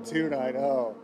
2, 2.90.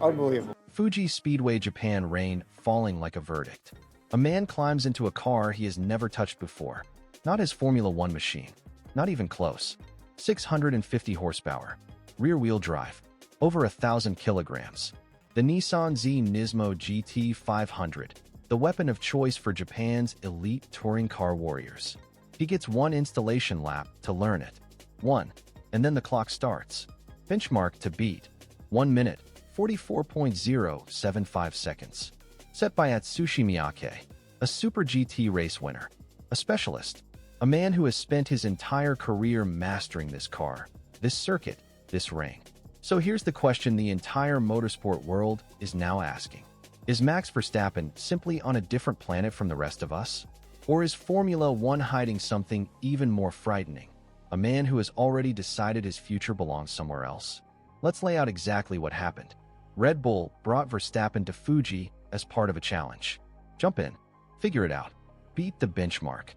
Unbelievable. Fuji Speedway, Japan. Rain falling like a verdict. A man climbs into a car he has never touched before. Not his Formula One machine. Not even close. 650 horsepower. Rear-wheel drive. Over 1,000 kilograms. The Nissan Z NISMO GT500. The weapon of choice for Japan's elite touring car warriors. He gets one installation lap to learn it. One. And then the clock starts. Benchmark to beat. 1 minute, 44.075 seconds. Set by Atsushi Miyake, a Super GT race winner, a specialist, a man who has spent his entire career mastering this car, this circuit, this ring. So here's the question the entire motorsport world is now asking. Is Max Verstappen simply on a different planet from the rest of us? Or is Formula One hiding something even more frightening? A man who has already decided his future belongs somewhere else? Let's lay out exactly what happened. Red Bull brought Verstappen to Fuji as part of a challenge. Jump in. Figure it out. Beat the benchmark.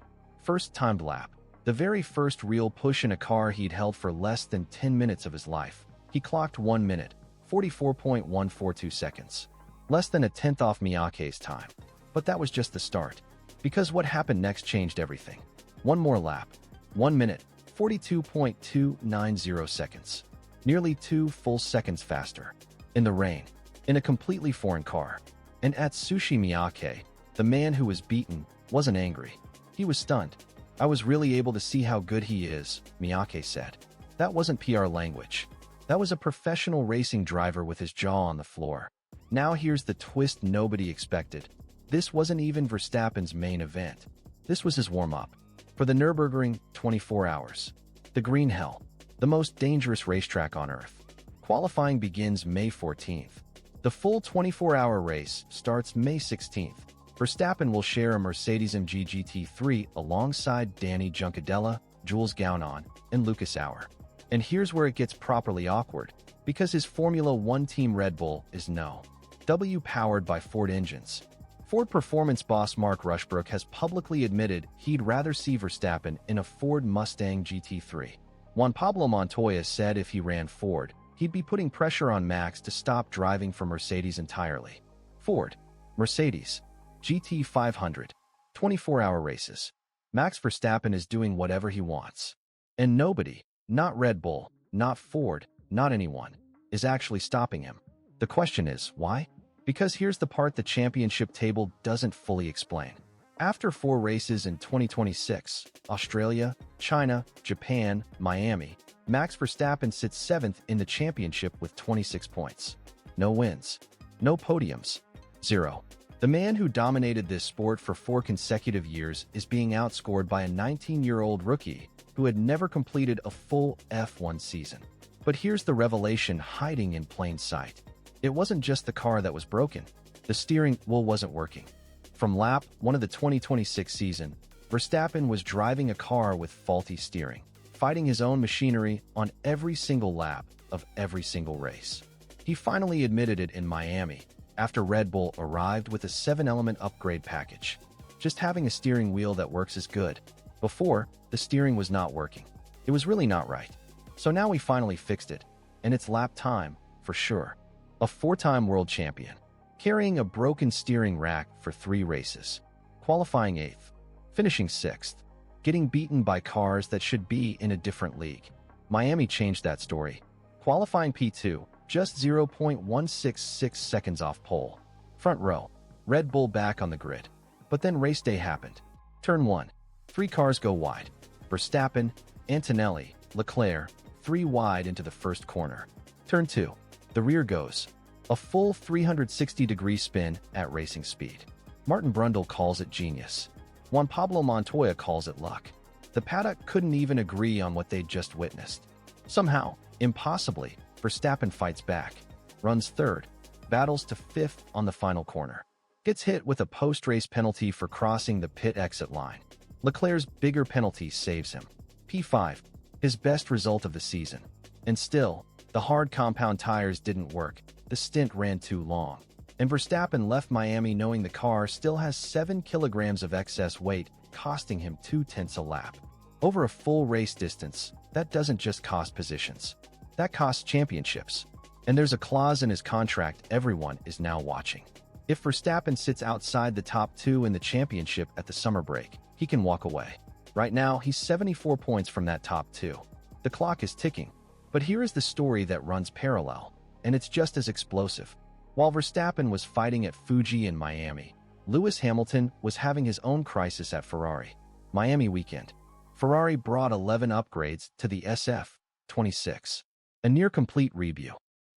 First timed lap. The very first real push in a car he'd held for less than 10 minutes of his life. He clocked 1 minute, 44.142 seconds. Less than a tenth off Miyake's time. But that was just the start. Because what happened next changed everything. One more lap. 1 minute, 42.290 seconds. Nearly 2 full seconds faster. In the rain. In a completely foreign car. And Atsushi Miyake, the man who was beaten, wasn't angry. He was stunned. I was really able to see how good he is, Miyake said. That wasn't PR language. That was a professional racing driver with his jaw on the floor. Now here's the twist nobody expected. This wasn't even Verstappen's main event. This was his warm-up. For the Nürburgring, 24 hours. The Green Hell. The most dangerous racetrack on Earth. Qualifying begins May 14th. The full 24-hour race starts May 16th. Verstappen will share a Mercedes-AMG GT3 alongside Danny Juncadella, Jules Gounon, and Lucas Auer. And here's where it gets properly awkward, because his Formula One team Red Bull is no. W powered by Ford engines. Ford performance boss Mark Rushbrook has publicly admitted he'd rather see Verstappen in a Ford Mustang GT3. Juan Pablo Montoya said if he ran Ford, he'd be putting pressure on Max to stop driving for Mercedes entirely. Ford, Mercedes, GT500, 24-hour races. Max Verstappen is doing whatever he wants. And nobody, not Red Bull, not Ford, not anyone, is actually stopping him. The question is, why? Because here's the part the championship table doesn't fully explain. After 4 races in 2026, Australia, China, Japan, Miami, Max Verstappen sits 7th in the championship with 26 points. No wins. No podiums. 0. The man who dominated this sport for 4 consecutive years is being outscored by a 19-year-old rookie who had never completed a full F1 season. But here's the revelation hiding in plain sight. It wasn't just the car that was broken. The steering wheel wasn't working. From lap 1 of the 2026 season, Verstappen was driving a car with faulty steering, fighting his own machinery on every single lap of every single race. He finally admitted it in Miami, after Red Bull arrived with a 7-element upgrade package. Just having a steering wheel that works is good. Before, the steering was not working. It was really not right. So now we finally fixed it, and it's lap time, for sure. A 4-time world champion, carrying a broken steering rack for 3 races, qualifying 8th, finishing 6th, getting beaten by cars that should be in a different league. Miami changed that story. Qualifying P2, just 0.166 seconds off pole. Front row, Red Bull back on the grid. But then race day happened. Turn 1, 3 cars go wide. Verstappen, Antonelli, Leclerc, 3 wide into the first corner. Turn 2, the rear goes. A full 360-degree spin at racing speed. Martin Brundle calls it genius. Juan Pablo Montoya calls it luck. The paddock couldn't even agree on what they'd just witnessed. Somehow, impossibly, Verstappen fights back, runs 3rd, battles to 5th on the final corner. Gets hit with a post-race penalty for crossing the pit exit line. Leclerc's bigger penalty saves him. P5, his best result of the season. And still, the hard compound tires didn't work. The stint ran too long. And Verstappen left Miami knowing the car still has 7 kilograms of excess weight, costing him 0.2 a lap. Over a full race distance, that doesn't just cost positions. That costs championships. And there's a clause in his contract everyone is now watching. If Verstappen sits outside the top 2 in the championship at the summer break, he can walk away. Right now, he's 74 points from that top 2. The clock is ticking. But here is the story that runs parallel, and it's just as explosive. While Verstappen was fighting at Fuji in Miami, Lewis Hamilton was having his own crisis at Ferrari. Miami weekend. Ferrari brought 11 upgrades to the SF26. A near-complete review.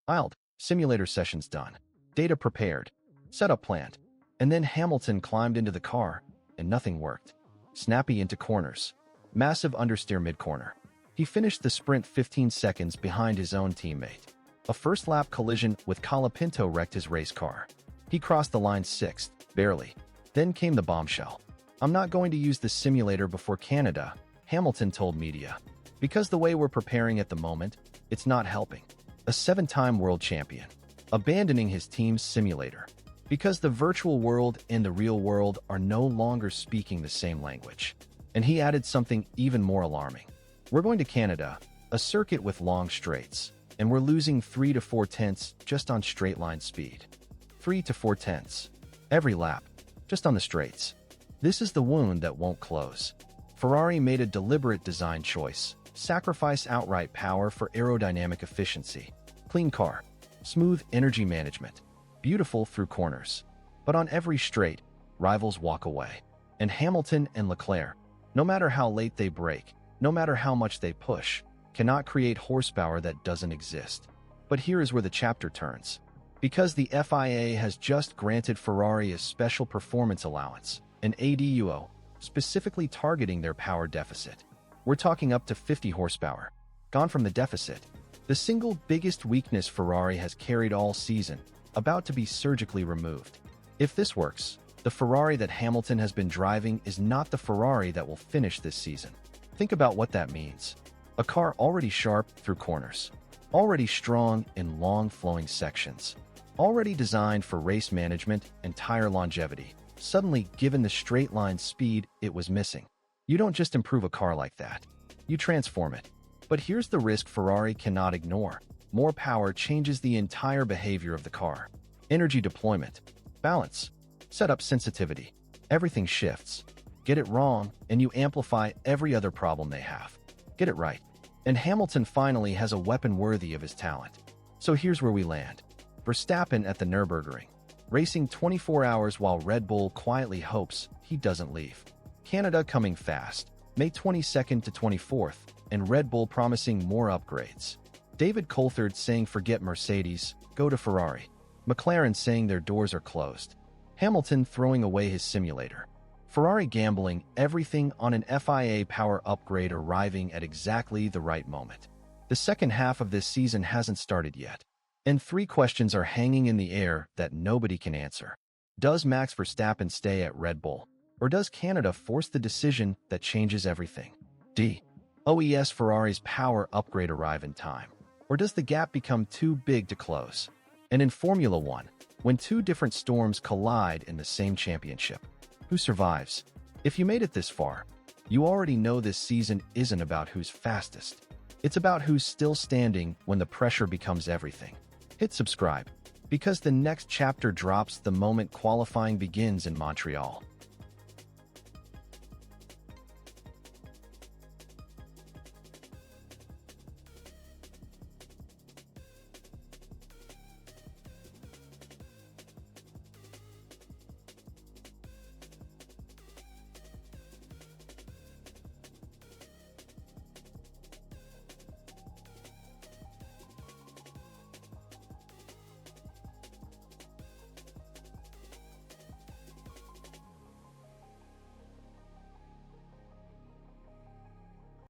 Wild. Simulator sessions done. Data prepared. Setup planned. And then Hamilton climbed into the car, and nothing worked. Snappy into corners. Massive understeer mid-corner. He finished the sprint 15 seconds behind his own teammate. A first-lap collision with Colapinto wrecked his race car. He crossed the line 6th, barely. Then came the bombshell. "I'm not going to use the simulator before Canada," Hamilton told media. "Because the way we're preparing at the moment, it's not helping." A 7-time world champion. Abandoning his team's simulator. Because the virtual world and the real world are no longer speaking the same language. And he added something even more alarming. "We're going to Canada, a circuit with long straights, and we're losing 3 to 4 tenths just on straight line speed. 3 to 4 tenths. Every lap. Just on the straights. This is the wound that won't close." Ferrari made a deliberate design choice. Sacrifice outright power for aerodynamic efficiency. Clean car. Smooth energy management. Beautiful through corners. But on every straight, rivals walk away. And Hamilton and Leclerc, no matter how late they break, no matter how much they push, cannot create horsepower that doesn't exist. But here is where the chapter turns. Because the FIA has just granted Ferrari a special performance allowance, an ADUO, specifically targeting their power deficit. We're talking up to 50 horsepower. Gone from the deficit. The single biggest weakness Ferrari has carried all season, about to be surgically removed. If this works, the Ferrari that Hamilton has been driving is not the Ferrari that will finish this season. Think about what that means. A car already sharp through corners. Already strong in long flowing sections. Already designed for race management and tire longevity. Suddenly given the straight line speed it was missing. You don't just improve a car like that. You transform it. But here's the risk Ferrari cannot ignore. More power changes the entire behavior of the car. Energy deployment. Balance. Setup sensitivity. Everything shifts. Get it wrong, and you amplify every other problem they have. Get it right. And Hamilton finally has a weapon worthy of his talent. So here's where we land. Verstappen at the Nürburgring. Racing 24 hours while Red Bull quietly hopes he doesn't leave. Canada coming fast. May 22nd to 24th, and Red Bull promising more upgrades. David Coulthard saying forget Mercedes, go to Ferrari. McLaren saying their doors are closed. Hamilton throwing away his simulator. Ferrari gambling everything on an FIA power upgrade arriving at exactly the right moment. The second half of this season hasn't started yet. And 3 questions are hanging in the air that nobody can answer. Does Max Verstappen stay at Red Bull? Or does Canada force the decision that changes everything? D. OES Ferrari's power upgrade arrive in time? Or does the gap become too big to close? And in Formula One, when 2 different storms collide in the same championship, who survives? If you made it this far, you already know this season isn't about who's fastest. It's about who's still standing when the pressure becomes everything. Hit subscribe, because the next chapter drops the moment qualifying begins in Montreal.